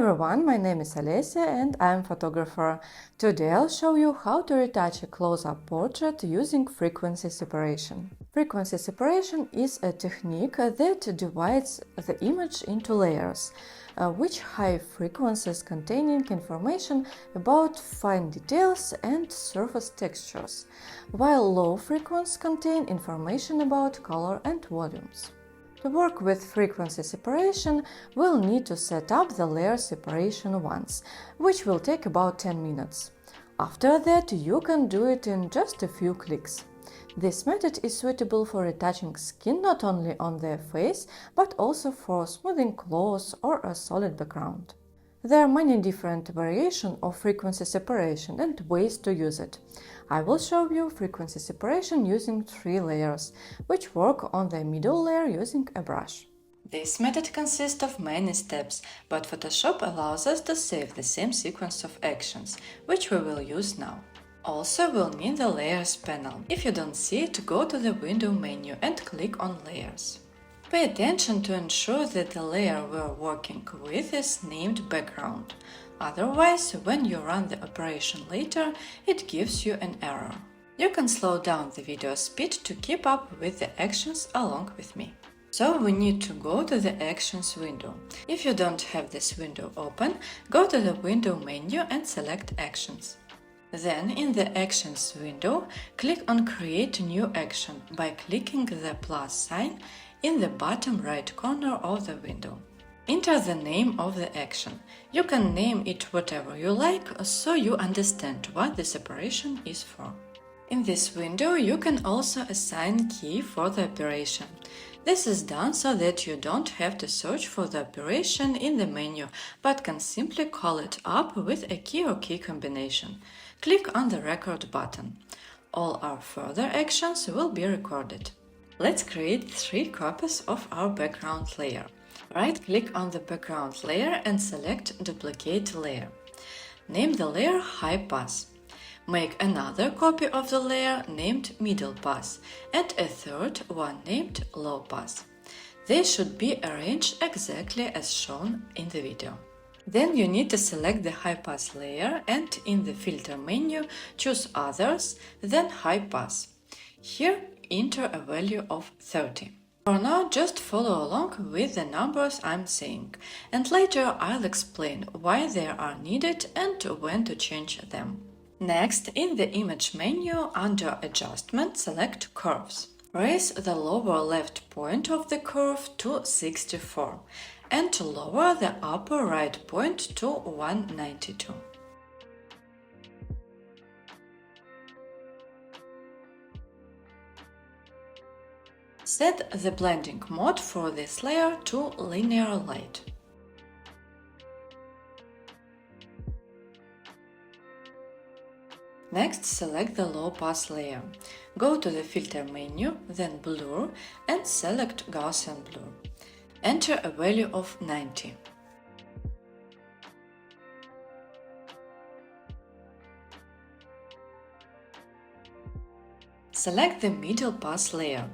everyone, my name is Alessia and I'm a photographer. Today I'll show you how to retouch a close-up portrait using frequency separation. Frequency separation is a technique that divides the image into layers, which high frequencies containing information about fine details and surface textures, while low frequencies contain information about color and volumes. To work with frequency separation, we'll need to set up the layer separation once, which will take about 10 minutes. After that, you can do it in just a few clicks. This method is suitable for retouching skin not only on the face, but also for smoothing clothes or a solid background. There are many different variations of frequency separation and ways to use it. I will show you frequency separation using 3 layers, which work on the middle layer using a brush. This method consists of many steps, but Photoshop allows us to save the same sequence of actions, which we will use now. Also, we'll need the Layers panel. If you don't see it, go to the Window menu and click on Layers. Pay attention to ensure that the layer we're working with is named Background. Otherwise, when you run the operation later, it gives you an error. You can slow down the video speed to keep up with the actions along with me. So we need to go to the Actions window. If you don't have this window open, go to the Window menu and select Actions. Then, in the Actions window, click on Create New Action by clicking the plus sign in the bottom right corner of the window. Enter the name of the action. You can name it whatever you like, so you understand what this operation is for. In this window, you can also assign key for the operation. This is done so that you don't have to search for the operation in the menu, but can simply call it up with a key or key combination. Click on the Record button. All our further actions will be recorded. Let's create 3 copies of our background layer. Right-click on the background layer and select Duplicate Layer. Name the layer High Pass. Make another copy of the layer named Middle Pass and a third one named Low Pass. They should be arranged exactly as shown in the video. Then you need to select the High Pass layer and in the Filter menu choose Others, then High Pass. Here enter a value of 30. For now, just follow along with the numbers I'm saying, and later I'll explain why they are needed and when to change them. Next, in the Image menu, under Adjustment, select Curves. Raise the lower left point of the curve to 64 and lower the upper right point to 192. Set the blending mode for this layer to Linear Light. Next, select the Low Pass layer. Go to the Filter menu, then Blur, and select Gaussian Blur. Enter a value of 90. Select the Middle Pass layer.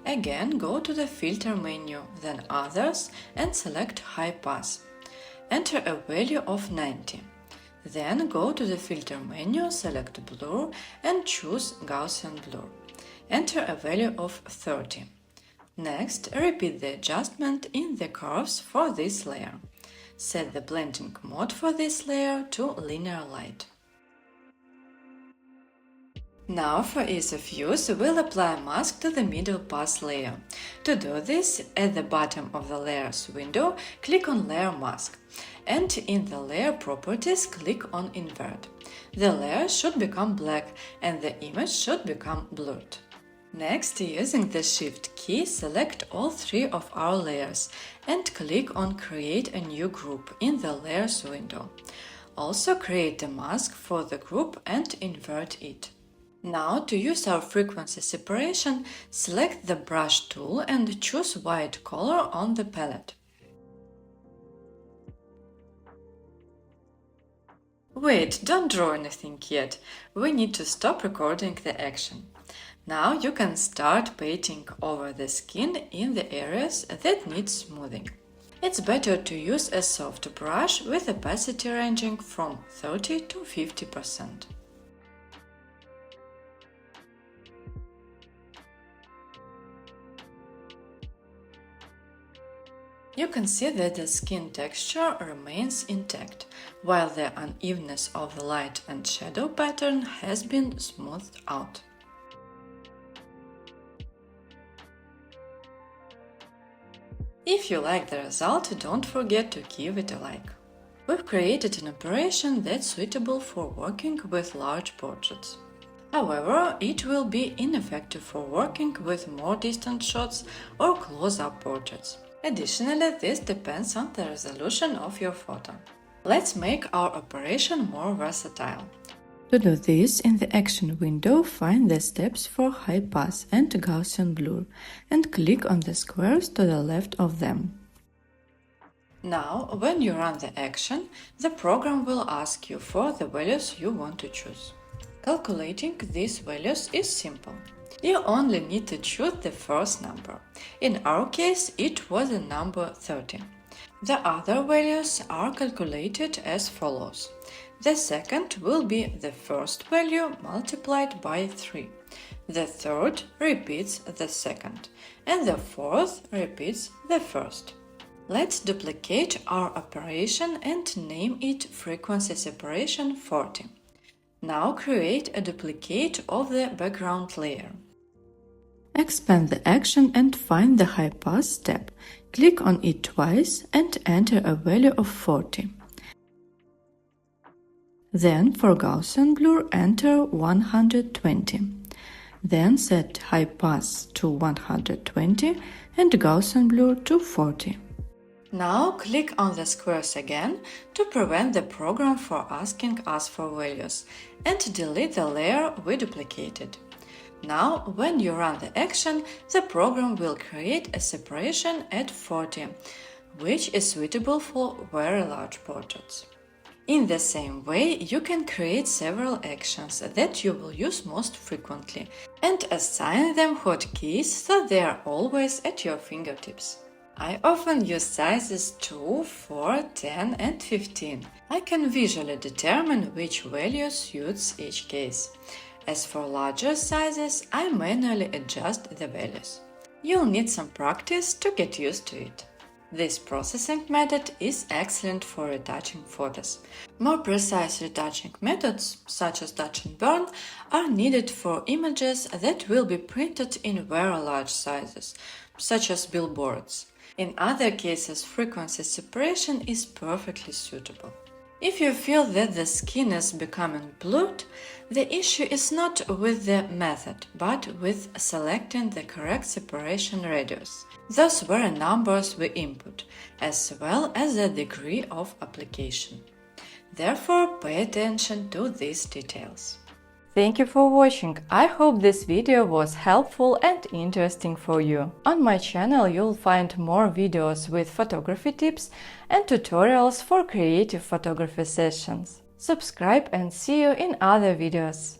Again, go to the Filter menu, then Others, and select High Pass. Enter a value of 90. Then go to the Filter menu, select Blur, and choose Gaussian Blur. Enter a value of 30. Next, repeat the adjustment in the curves for this layer. Set the blending mode for this layer to Linear Light. Now, for ease of use, we'll apply a mask to the Middle Pass layer. To do this, at the bottom of the Layers window, click on Layer Mask, and in the Layer Properties, click on Invert. The layer should become black, and the image should become blurred. Next, using the Shift key, select all 3 of our layers, and click on Create a new group in the Layers window. Also, create a mask for the group and invert it. Now, to use our frequency separation, select the Brush tool and choose White color on the palette. Wait, don't draw anything yet. We need to stop recording the action. Now you can start painting over the skin in the areas that need smoothing. It's better to use a soft brush with opacity ranging from 30 to 50%. You can see that the skin texture remains intact, while the unevenness of the light and shadow pattern has been smoothed out. If you like the result, don't forget to give it a like. We've created an operation that's suitable for working with large portraits. However, it will be ineffective for working with more distant shots or close-up portraits. Additionally, this depends on the resolution of your photo. Let's make our operation more versatile. To do this, in the Action window, find the steps for High Pass and Gaussian Blur and click on the squares to the left of them. Now, when you run the action, the program will ask you for the values you want to choose. Calculating these values is simple. You only need to choose the first number. In our case, it was the number 30. The other values are calculated as follows. The second will be the first value multiplied by 3. The third repeats the second, and the fourth repeats the first. Let's duplicate our operation and name it frequency separation 40. Now create a duplicate of the background layer. Expand the action and find the High Pass step. Click on it twice and enter a value of 40. Then for Gaussian Blur enter 120. Then set High Pass to 120 and Gaussian Blur to 40. Now click on the squares again to prevent the program from asking us for values and delete the layer we duplicated. Now, when you run the action, the program will create a separation at 40, which is suitable for very large portraits. In the same way, you can create several actions that you will use most frequently and assign them hotkeys so they are always at your fingertips. I often use sizes 2, 4, 10 and 15. I can visually determine which value suits each case. As for larger sizes, I manually adjust the values. You'll need some practice to get used to it. This processing method is excellent for retouching photos. More precise retouching methods, such as touch and burn, are needed for images that will be printed in very large sizes, such as billboards. In other cases, frequency separation is perfectly suitable. If you feel that the skin is becoming blurred, the issue is not with the method, but with selecting the correct separation radius. Those were numbers we input, as well as the degree of application. Therefore, pay attention to these details. Thank you for watching. I hope this video was helpful and interesting for you. On my channel you'll find more videos with photography tips and tutorials for creative photography sessions. Subscribe and see you in other videos.